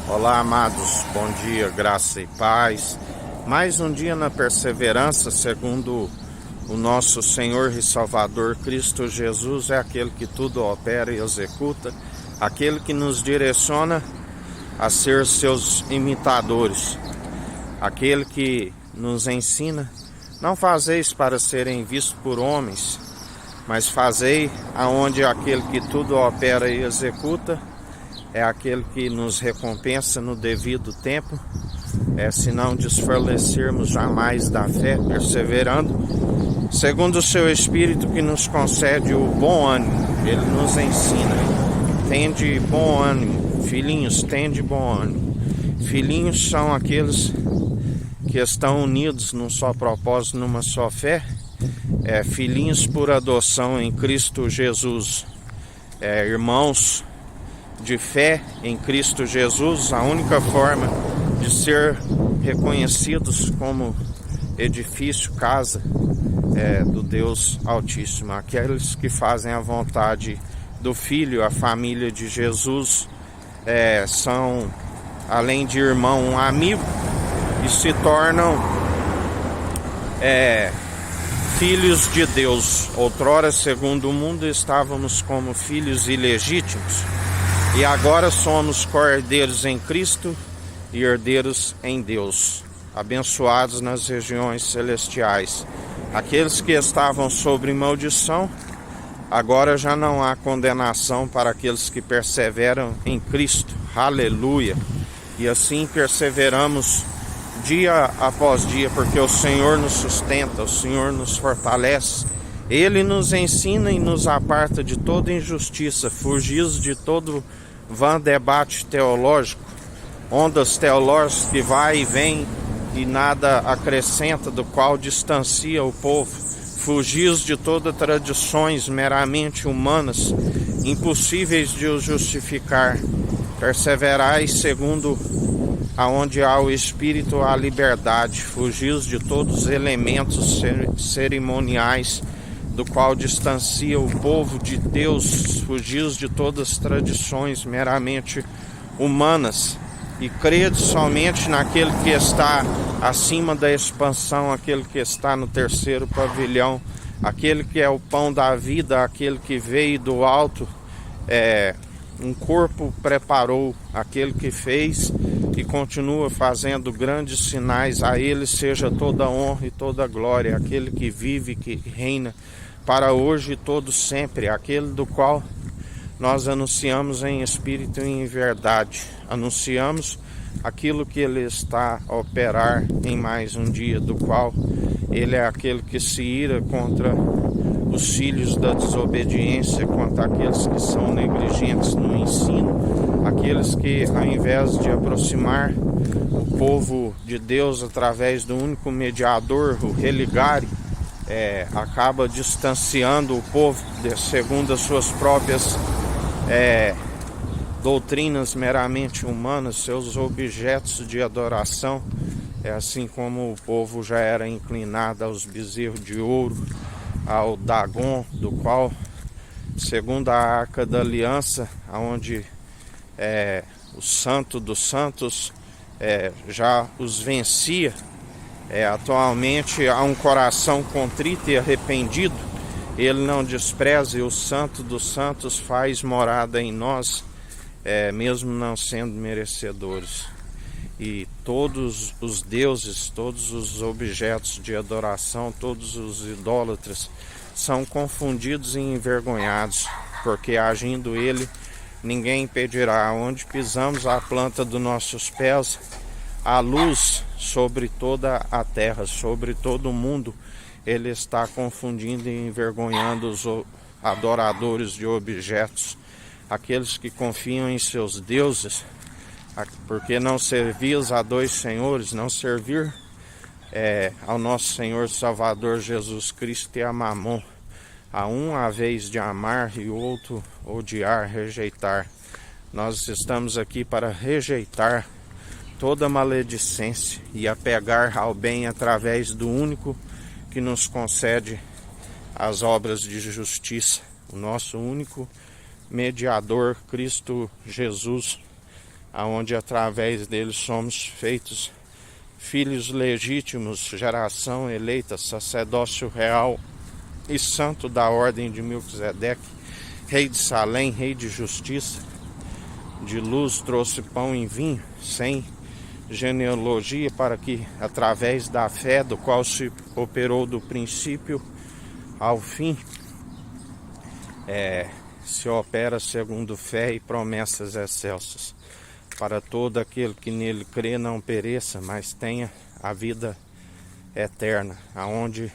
Olá, amados, bom dia, graça e paz. Mais um dia na perseverança, segundo o nosso Senhor e Salvador Cristo Jesus, é aquele que tudo opera e executa, aquele que nos direciona a ser seus imitadores, aquele que nos ensina: não fazeis para serem vistos por homens, mas fazei aonde aquele que tudo opera e executa é aquele que nos recompensa no devido tempo, se não desfalecermos jamais da fé, perseverando, segundo o seu Espírito que nos concede o bom ânimo. Ele nos ensina: tende bom ânimo, filhinhos, tende bom ânimo. Filhinhos são aqueles que estão unidos num só propósito, numa só fé, filhinhos por adoção em Cristo Jesus, irmãos de fé em Cristo Jesus. A única forma de ser reconhecidos como edifício, casa do Deus Altíssimo, aqueles que fazem a vontade do Filho. A família de Jesus são, além de irmão, um amigo, e se tornam filhos de Deus. Outrora, segundo o mundo, estávamos como filhos ilegítimos, e agora somos cordeiros em Cristo e herdeiros em Deus, abençoados nas regiões celestiais. Aqueles que estavam sobre maldição, agora já não há condenação para aqueles que perseveram em Cristo. Aleluia! E assim perseveramos dia após dia, porque o Senhor nos sustenta, o Senhor nos fortalece. Ele nos ensina e nos aparta de toda injustiça. Fugis de todo vã debate teológico, ondas teológicas que vai e vem e nada acrescenta, do qual distancia o povo. Fugis de todas tradições meramente humanas, impossíveis de os justificar. Perseverai segundo aonde há o Espírito, há liberdade. Fugis de todos os elementos cerimoniais, do qual distancia o povo de Deus. Fugis de todas as tradições meramente humanas, e crede somente naquele que está acima da expansão, aquele que está no terceiro pavilhão, aquele que é o pão da vida, aquele que veio do alto, um corpo preparou, aquele que fez e continua fazendo grandes sinais. A ele seja toda honra e toda glória, aquele que vive, que reina para hoje e todo sempre, aquele do qual nós anunciamos em espírito e em verdade. Anunciamos aquilo que ele está a operar em mais um dia, do qual ele é aquele que se ira contra os filhos da desobediência, contra aqueles que são negligentes no ensino, aqueles que, ao invés de aproximar o povo de Deus através do único mediador, o religare, acaba distanciando o povo segundo as suas próprias doutrinas meramente humanas, seus objetos de adoração. Assim como o povo já era inclinado aos bezerros de ouro, ao Dagon, do qual, segundo a Arca da Aliança, onde o Santo dos Santos já os vencia, atualmente há um coração contrito e arrependido. Ele não despreza, e o Santo dos Santos faz morada em nós, mesmo não sendo merecedores. E todos os deuses, todos os objetos de adoração, todos os idólatras são confundidos e envergonhados, porque agindo ele, ninguém impedirá. Onde pisamos a planta dos nossos pés, a luz sobre toda a terra, sobre todo o mundo. Ele está confundindo e envergonhando os adoradores de objetos, aqueles que confiam em seus deuses, porque não servias a dois senhores, não servir ao nosso Senhor Salvador Jesus Cristo e a Mamon. A um a vez de amar e o outro odiar, rejeitar. Nós estamos aqui para rejeitar toda maledicência e apegar ao bem através do único que nos concede as obras de justiça, o nosso único mediador, Cristo Jesus. aonde através dele somos feitos filhos legítimos, geração eleita, sacerdócio real e santo da ordem de Melquisedeque, rei de Salém, rei de justiça, de luz, trouxe pão e vinho, sem genealogia, para que através da fé, do qual se operou do princípio ao fim, se opera segundo fé e promessas excelsas, para todo aquele que nele crê não pereça, mas tenha a vida eterna, aonde,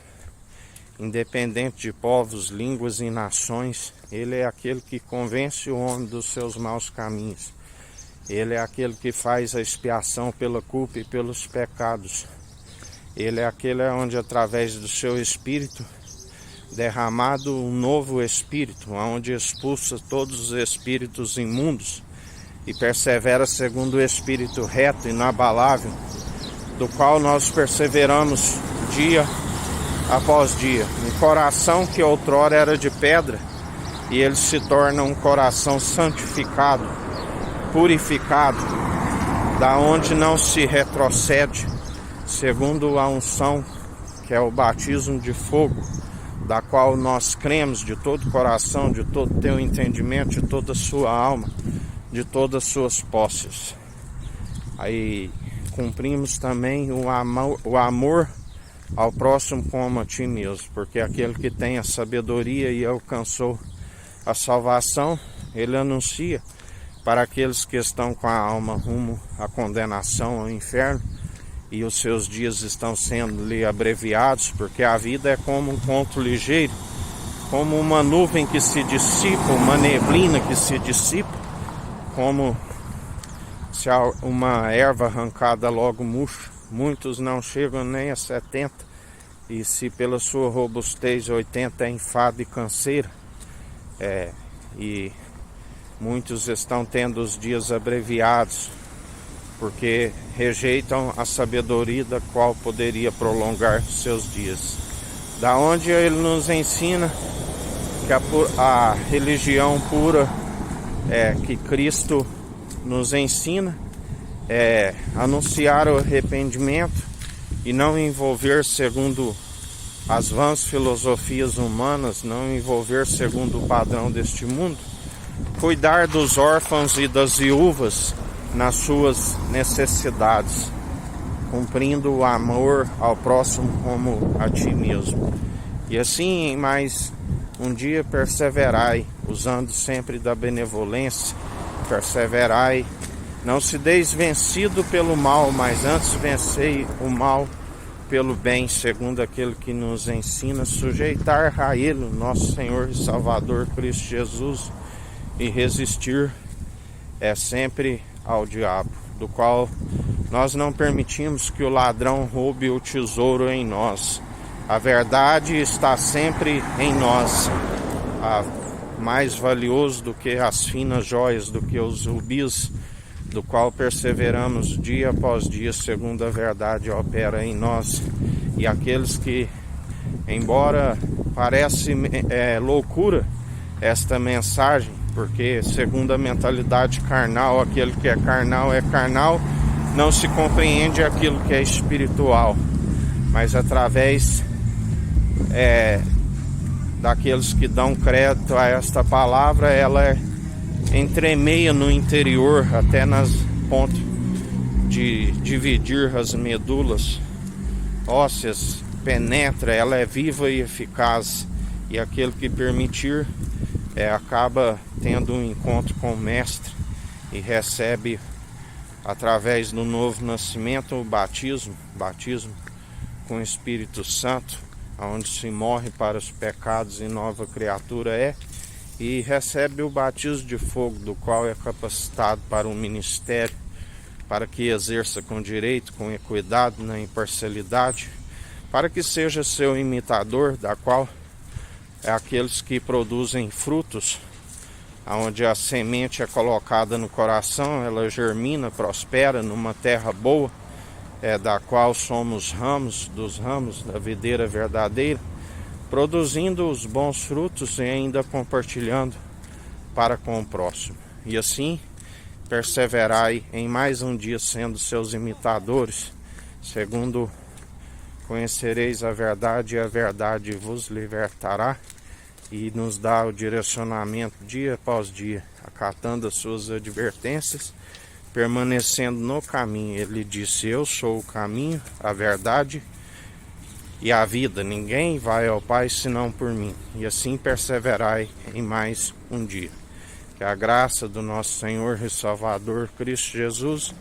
independente de povos, línguas e nações, ele é aquele que convence o homem dos seus maus caminhos. Ele é aquele que faz a expiação pela culpa e pelos pecados. Ele é aquele onde, através do seu Espírito, derramado um novo Espírito, onde expulsa todos os espíritos imundos e persevera segundo o Espírito reto e inabalável, do qual nós perseveramos dia após dia. Um coração que outrora era de pedra, e ele se torna um coração santificado, purificado, da onde não se retrocede, segundo a unção, que é o batismo de fogo, da qual nós cremos de todo o coração, de todo o teu entendimento, de toda a sua alma, de todas as suas posses. Aí cumprimos também o amor ao próximo como a ti mesmo, porque aquele que tem a sabedoria e alcançou a salvação, ele anuncia para aqueles que estão com a alma rumo à condenação, ao inferno, e os seus dias estão sendo-lhe abreviados, porque a vida é como um ponto ligeiro, como uma nuvem que se dissipa, uma neblina que se dissipa, como se uma erva arrancada logo murcha. Muitos não chegam nem a 70, e se pela sua robustez 80 é enfado e canseira, e muitos estão tendo os dias abreviados, porque rejeitam a sabedoria da qual poderia prolongar seus dias. Da onde ele nos ensina que a religião pura que Cristo nos ensina é anunciar o arrependimento e não envolver segundo as vãs filosofias humanas, não envolver segundo o padrão deste mundo, cuidar dos órfãos e das viúvas nas suas necessidades, cumprindo o amor ao próximo como a ti mesmo. E assim, em mais um dia, perseverai, usando sempre da benevolência, perseverai, não se deis vencido pelo mal, mas antes vencei o mal pelo bem, segundo aquele que nos ensina, sujeitar a ele, nosso Senhor e Salvador Cristo Jesus, e resistir sempre ao diabo, do qual nós não permitimos que o ladrão roube o tesouro em nós. A verdade está sempre em nós, mais valioso do que as finas joias, do que os rubis, do qual perseveramos dia após dia, segundo a verdade opera em nós. E aqueles que, embora parece loucura esta mensagem, porque segundo a mentalidade carnal, aquele que é carnal, não se compreende aquilo que é espiritual, mas através daqueles que dão crédito a esta palavra, ela entremeia no interior, até nas ponto de dividir as medulas ósseas, penetra, ela é viva e eficaz, e aquele que permitir acaba tendo um encontro com o Mestre e recebe, através do novo nascimento, o batismo com o Espírito Santo, onde se morre para os pecados e nova criatura e recebe o batismo de fogo, do qual é capacitado para o ministério, para que exerça com direito, com equidade, na imparcialidade, para que seja seu imitador, da qual aqueles que produzem frutos, onde a semente é colocada no coração, ela germina, prospera numa terra boa, da qual somos ramos, dos ramos da videira verdadeira, produzindo os bons frutos e ainda compartilhando para com o próximo. E assim perseverai em mais um dia sendo seus imitadores, segundo conhecereis a verdade e a verdade vos libertará, e nos dá o direcionamento dia após dia, acatando as suas advertências, permanecendo no caminho. Ele disse: eu sou o caminho, a verdade e a vida. Ninguém vai ao Pai senão por mim. E assim perseverai em mais um dia. Que a graça do nosso Senhor e Salvador Cristo Jesus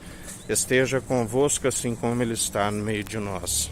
esteja convosco, assim como Ele está no meio de nós.